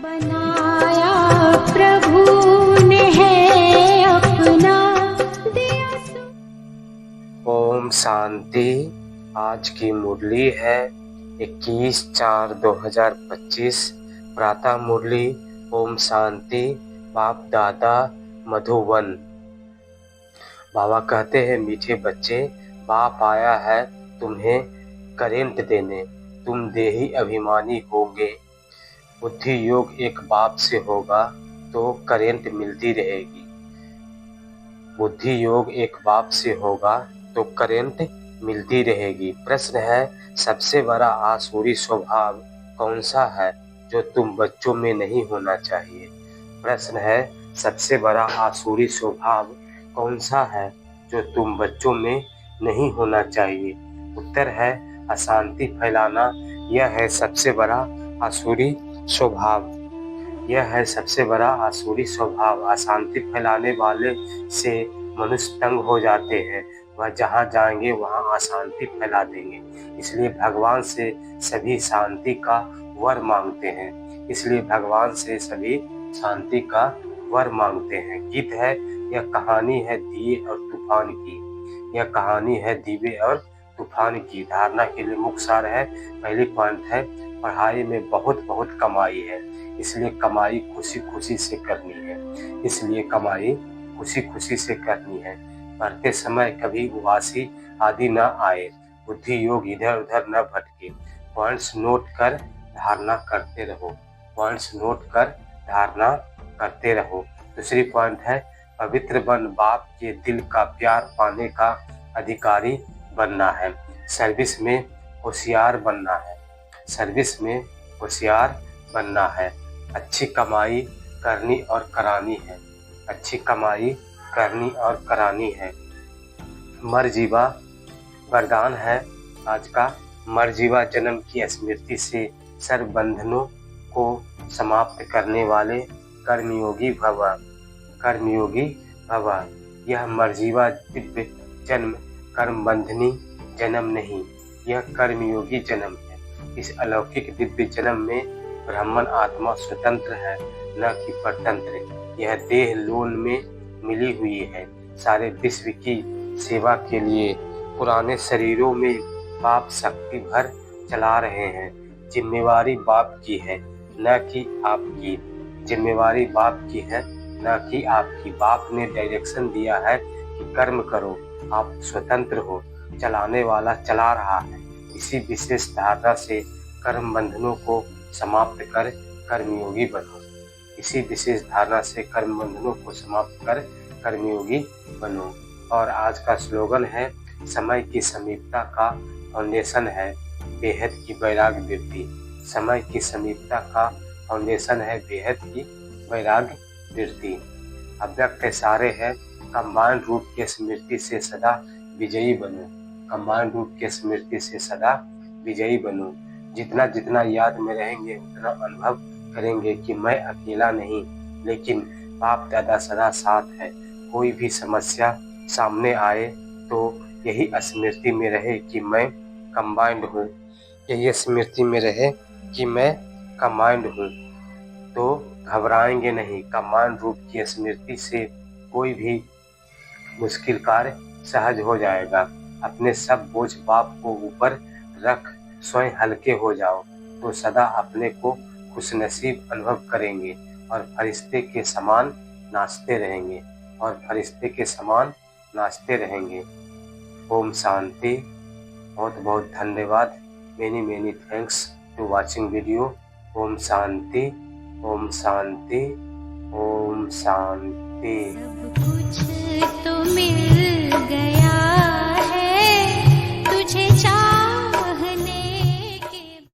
बनाया प्रभु ने है अपना दिया। ओम शांति। आज की मुरली है 21/4/2025। प्रातः मुरली ओम शांति। बाप दादा मधुबन। बाबा कहते हैं, मीठे बच्चे, बाप आया है तुम्हें करेंट देने। तुम देही अभिमानी होगे। बुद्धि योग एक बाप से होगा तो करेंट मिलती रहेगी। बुद्धि योग एक बाप से होगा तो करेंट मिलती रहेगी। प्रश्न है, सबसे बड़ा आसुरी स्वभाव कौन सा है जो तुम बच्चों में नहीं होना चाहिए? प्रश्न है, सबसे बड़ा आसुरी स्वभाव कौन सा है जो तुम बच्चों में नहीं होना चाहिए? उत्तर है, अशांति फैलाना। यह है सबसे बड़ा आसुरी स्वभाव। यह है सबसे बड़ा आसुरी स्वभाव। अशांति फैलाने वाले से मनुष्य तंग हो जाते हैं। वह जहाँ जाएंगे वहाँ अशांति फैला देंगे। इसलिए भगवान से सभी शांति का वर मांगते हैं। इसलिए भगवान से सभी शांति का वर मांगते हैं। गीत है, यह कहानी है दिए और तूफान की। यह कहानी है दिए और तूफान की। धारणा के लिए मुख्य सार है। पहली पॉइंट है, पढ़ाई में बहुत बहुत कमाई है, इसलिए कमाई खुशी खुशी से करनी है। इसलिए कमाई खुशी खुशी से करनी है। पढ़ते समय कभी उबासी आदि न आए। बुद्धि योग इधर उधर न भटके। पॉइंट्स नोट कर धारणा करते रहो। पॉइंट्स नोट कर धारणा करते रहो। दूसरी पॉइंट है, पवित्र बन बाप के दिल का प्यार पाने का अधिकारी बनना है। सर्विस में होशियार बनना है। सर्विस में होशियार बनना है। अच्छी कमाई करनी और करानी है। अच्छी कमाई करनी और करानी है। मरजीवा वरदान है आज का। मरजीवा जन्म की स्मृति से सर्व बंधनों को समाप्त करने वाले कर्मयोगी भव। कर्मयोगी भव। यह मरजीवा दिव्य जन्म कर्म बंधनी जन्म नहीं, यह कर्मयोगी जन्म है। इस अलौकिक दिव्य जन्म में ब्राह्मण आत्मा स्वतंत्र है, न कि परतंत्र। यह देह लोन में मिली हुई है। सारे विश्व की सेवा के लिए पुराने शरीरों में बाप शक्ति भर चला रहे हैं। जिम्मेवारी बाप की है, न कि आपकी। जिम्मेवारी बाप की है, न कि आपकी। बाप ने डायरेक्शन दिया है कि कर्म करो, आप स्वतंत्र हो। चलाने वाला चला रहा है। इसी विशेष धारणा से कर्म बंधनों को समाप्त कर कर्मयोगी बनो। इसी विशेष धारणा से कर्म बंधनों को समाप्त कर कर्मयोगी बनो। और आज का स्लोगन है, समय की समीपता का फाउंडेशन है बेहद की वैराग्य वृत्ति। समय की समीपता का फाउंडेशन है बेहद की वैराग्य वृत्ति। अव्यक्त सारे है, कंबाइंड रूप के स्मृति से सदा विजयी बनो। कंबाइंड रूप के स्मृति से सदा विजयी बनो। जितना जितना याद में रहेंगे उतना अनुभव करेंगे कि मैं अकेला नहीं, लेकिन बाप दादा सदा साथ है। कोई भी समस्या सामने आए तो यही स्मृति में रहे कि मैं कंबाइंड हूँ। यही स्मृति में रहे कि मैं कंबाइंड हूँ तो घबराएंगे नहीं। कंबाइंड रूप की स्मृति से कोई भी मुश्किल कार्य सहज हो जाएगा। अपने सब बोझ बाप को ऊपर रख स्वयं हल्के हो जाओ तो सदा अपने को खुशनसीब अनुभव करेंगे और फरिश्ते के समान नाचते रहेंगे। और फरिश्ते के समान नाचते रहेंगे। ओम शांति। बहुत बहुत धन्यवाद। Many thanks to watching video. ओम शांति। ओम शांति। ओम शांति। सब कुछ